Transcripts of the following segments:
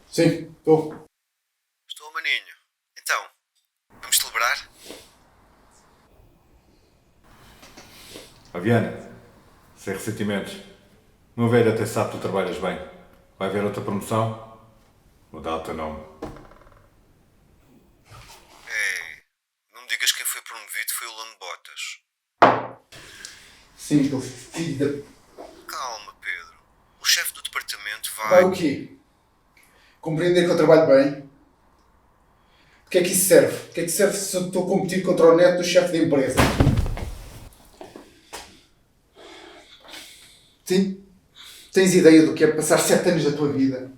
Sim, estou. Estou, maninho. Então, vamos celebrar? Viana, sem ressentimentos. Meu velho até sabe que tu trabalhas bem. Vai haver outra promoção? Mudar o teu nome. Não me digas que quem foi promovido foi o Lando Botas. Sim, aquele filho da... Calma, Pedro. O chefe do departamento vai... Vai o quê? Compreender que eu trabalho bem? De que é que isso serve? De que é que serve se eu estou a competir contra o neto do chefe da empresa? Sim? Tens ideia do que é passar 7 anos da tua vida?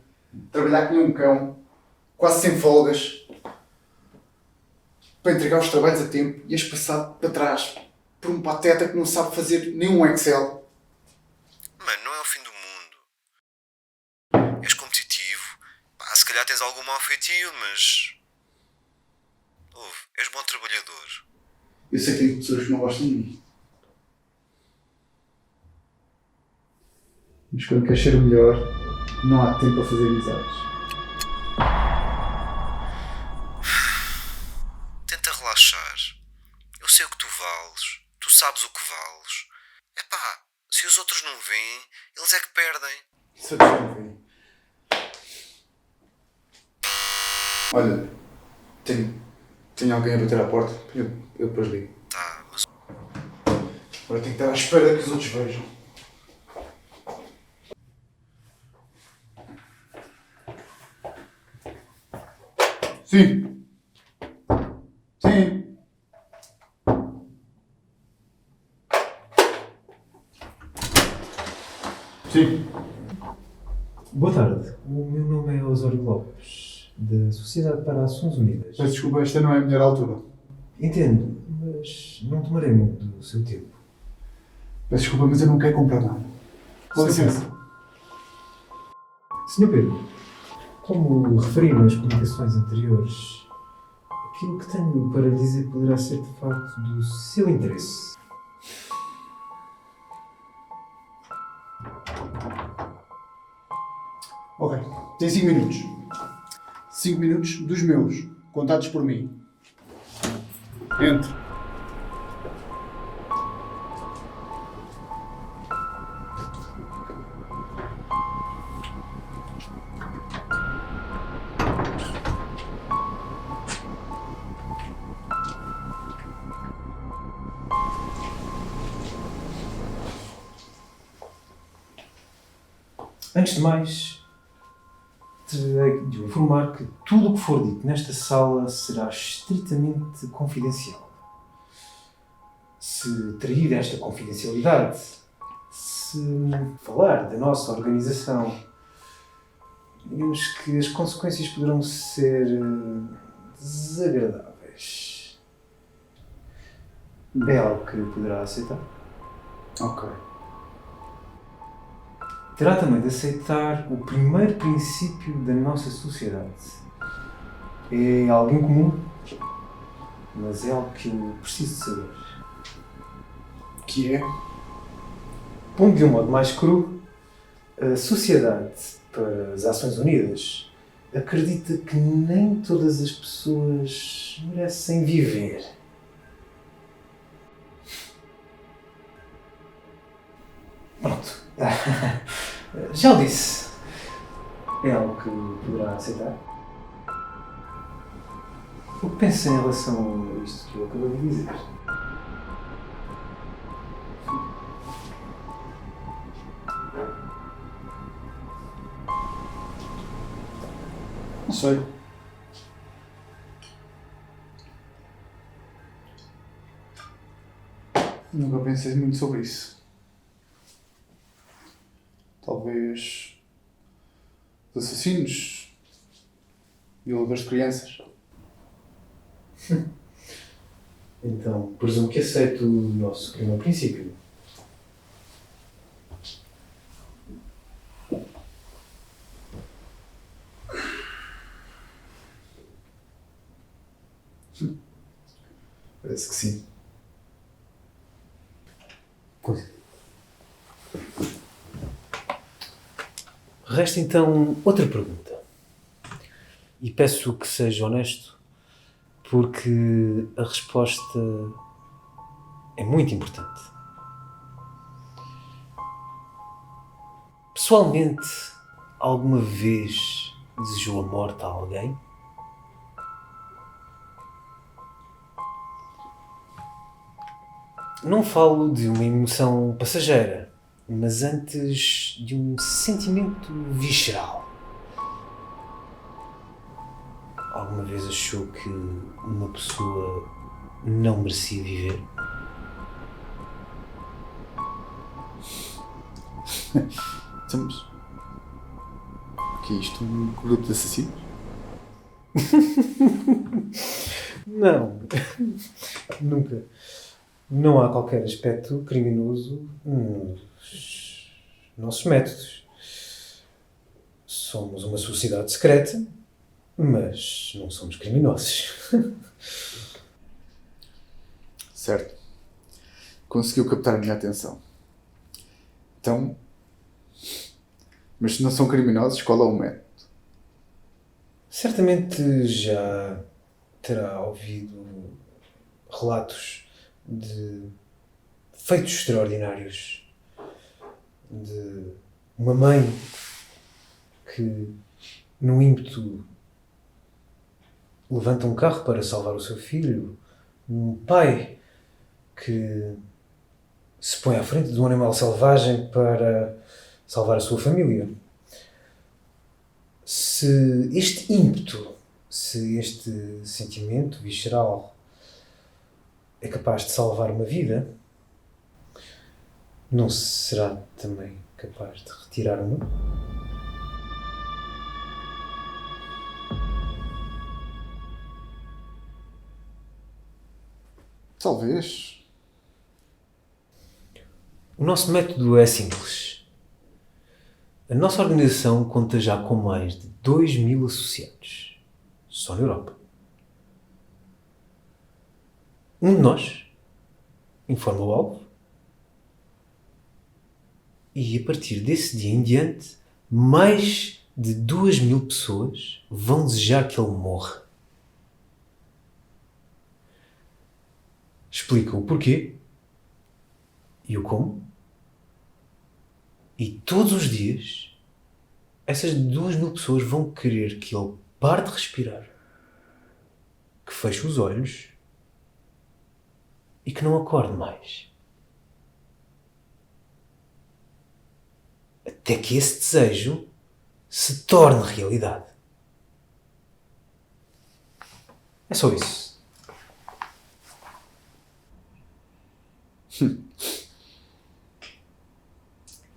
Trabalhar como um cão, quase sem folgas, para entregar os trabalhos a tempo e és passado para trás por um pateta que não sabe fazer nem um Excel. Mano, não é o fim do mundo. És competitivo. Pá, se calhar tens algum mau feitio, mas... Ouve, és bom trabalhador. Eu sei que tem pessoas que não gostam de mim. Mas quando queres ser o melhor, não há tempo para fazer amizades. Tenta relaxar. Eu sei o que tu vales. Tu sabes o que vales. Epá, se os outros não veem, eles é que perdem. Isso é de ver. Olha, tenho alguém a bater à porta. Eu depois ligo. Tá, mas... Agora tenho que estar à espera que os outros vejam. Sim. Sim. Sim. Boa tarde, o meu nome é Osório Lopes, da Sociedade para Ações Unidas. Peço desculpa, esta não é a melhor altura. Entendo, mas não tomarei muito do seu tempo. Peço desculpa, mas eu não quero comprar nada. Com licença. Sr. Pedro, como referi nas comunicações anteriores, aquilo que tenho para lhe dizer poderá ser de facto do seu interesse. Ok, tem 5 minutos. 5 minutos dos meus, contados por mim. Entre. Antes de mais, terei de informar que tudo o que for dito nesta sala será estritamente confidencial. Se trair esta confidencialidade, se falar da nossa organização, digamos que as consequências poderão ser desagradáveis. É algo que poderá aceitar? Ok. Terá também de aceitar o primeiro princípio da nossa sociedade. É algo incomum, mas é algo que eu preciso de saber. Que é? Pondo de um modo mais cru, a Sociedade para as Ações Unidas acredita que nem todas as pessoas merecem viver. Pronto. Já o disse. É algo que poderá aceitar? O que pensa em relação a isto que eu acabei de dizer? Não sei. Nunca pensei muito sobre isso. Talvez os assassinos, violadores de crianças. Então, presumo que aceito o nosso primeiro princípio. Parece que sim. Coisa. Resta então outra pergunta. E peço que seja honesto, porque a resposta é muito importante. Pessoalmente, alguma vez desejou a morte a alguém? Não falo de uma emoção passageira, mas antes de um sentimento visceral. Alguma vez achou que uma pessoa não merecia viver? Estamos. O que é isto? Um grupo de assassinos? Não, nunca. Não há qualquer aspecto criminoso nos nossos métodos. Somos uma sociedade secreta, mas não somos criminosos. Certo. Conseguiu captar a minha atenção. Então. Mas se não são criminosos, qual é o método? Certamente já terá ouvido relatos de feitos extraordinários, de uma mãe que, no ímpeto, levanta um carro para salvar o seu filho, um pai que se põe à frente de um animal selvagem para salvar a sua família. Se este ímpeto, se este sentimento visceral é capaz de salvar uma vida, não será também capaz de retirar uma? Talvez. O nosso método é simples. A nossa organização conta já com mais de 2.000 associados, só na Europa. Um de nós informa o alvo e, a partir desse dia em diante, mais de 2.000 pessoas vão desejar que ele morra. Explica o porquê e o como. E todos os dias, essas 2.000 pessoas vão querer que ele pare de respirar, que feche os olhos e que não acorde mais. Até que esse desejo se torne realidade. É só isso.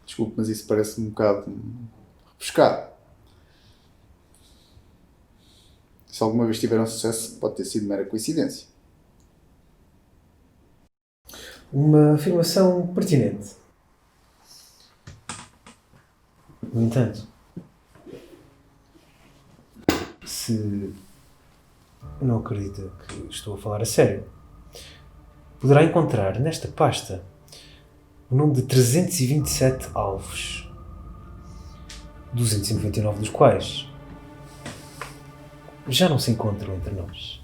Desculpe, mas isso parece um bocado rebuscado. Se alguma vez tiveram sucesso, pode ter sido mera coincidência. Uma afirmação pertinente. No entanto, se não acredita que estou a falar a sério, poderá encontrar nesta pasta o nome de 327 alvos, 299 dos quais já não se encontram entre nós.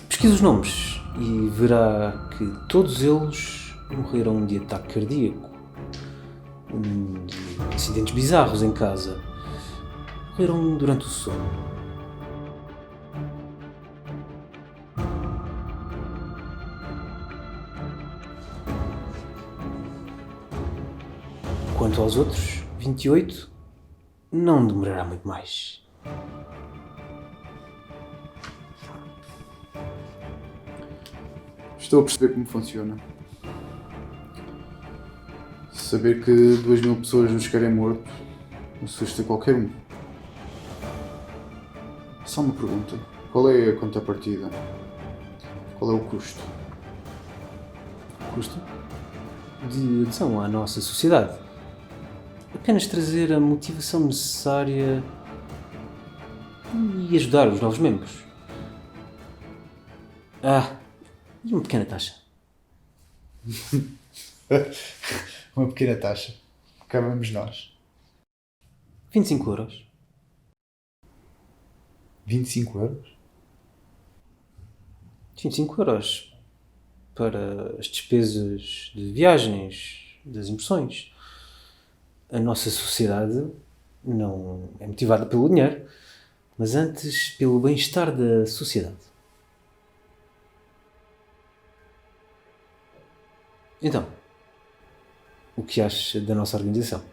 Pesquise os nomes e verá que todos eles morreram de ataque cardíaco, de acidentes bizarros em casa, morreram durante o sono. Quanto aos outros 28, não demorará muito mais. Estou a perceber como funciona. Saber que 2.000 pessoas nos querem morto assusta qualquer um. Só uma pergunta. Qual é a contrapartida? Qual é o custo? Custo de adesão à nossa sociedade. Apenas trazer a motivação necessária e ajudar os novos membros. Ah, e uma pequena taxa? Uma pequena taxa. Cá vamos nós. 25 euros. 25 euros? 25 euros para as despesas de viagens, das impressões. A nossa sociedade não é motivada pelo dinheiro, mas antes pelo bem-estar da sociedade. Então, o que acha da nossa organização?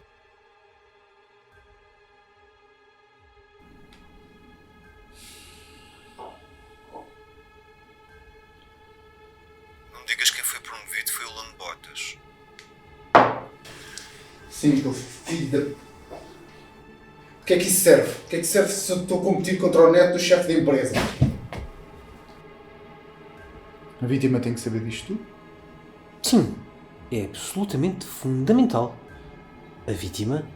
Não me digas que quem foi promovido foi o Lando Botas. Sim, aquele filho da... O que é que isso serve? O que é que serve se eu estou a competir contra o neto do chefe da empresa? A vítima tem que saber disto tudo? Sim, é absolutamente fundamental. A vítima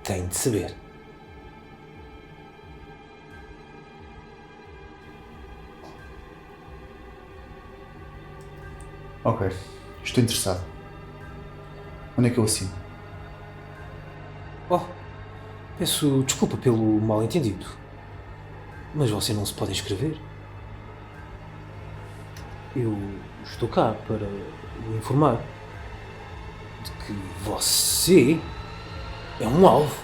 tem de saber. Ok, estou interessado. Onde é que eu assino? Oh, peço desculpa pelo mal-entendido, mas você não se pode inscrever. Eu estou cá para o informar de que você é um alvo.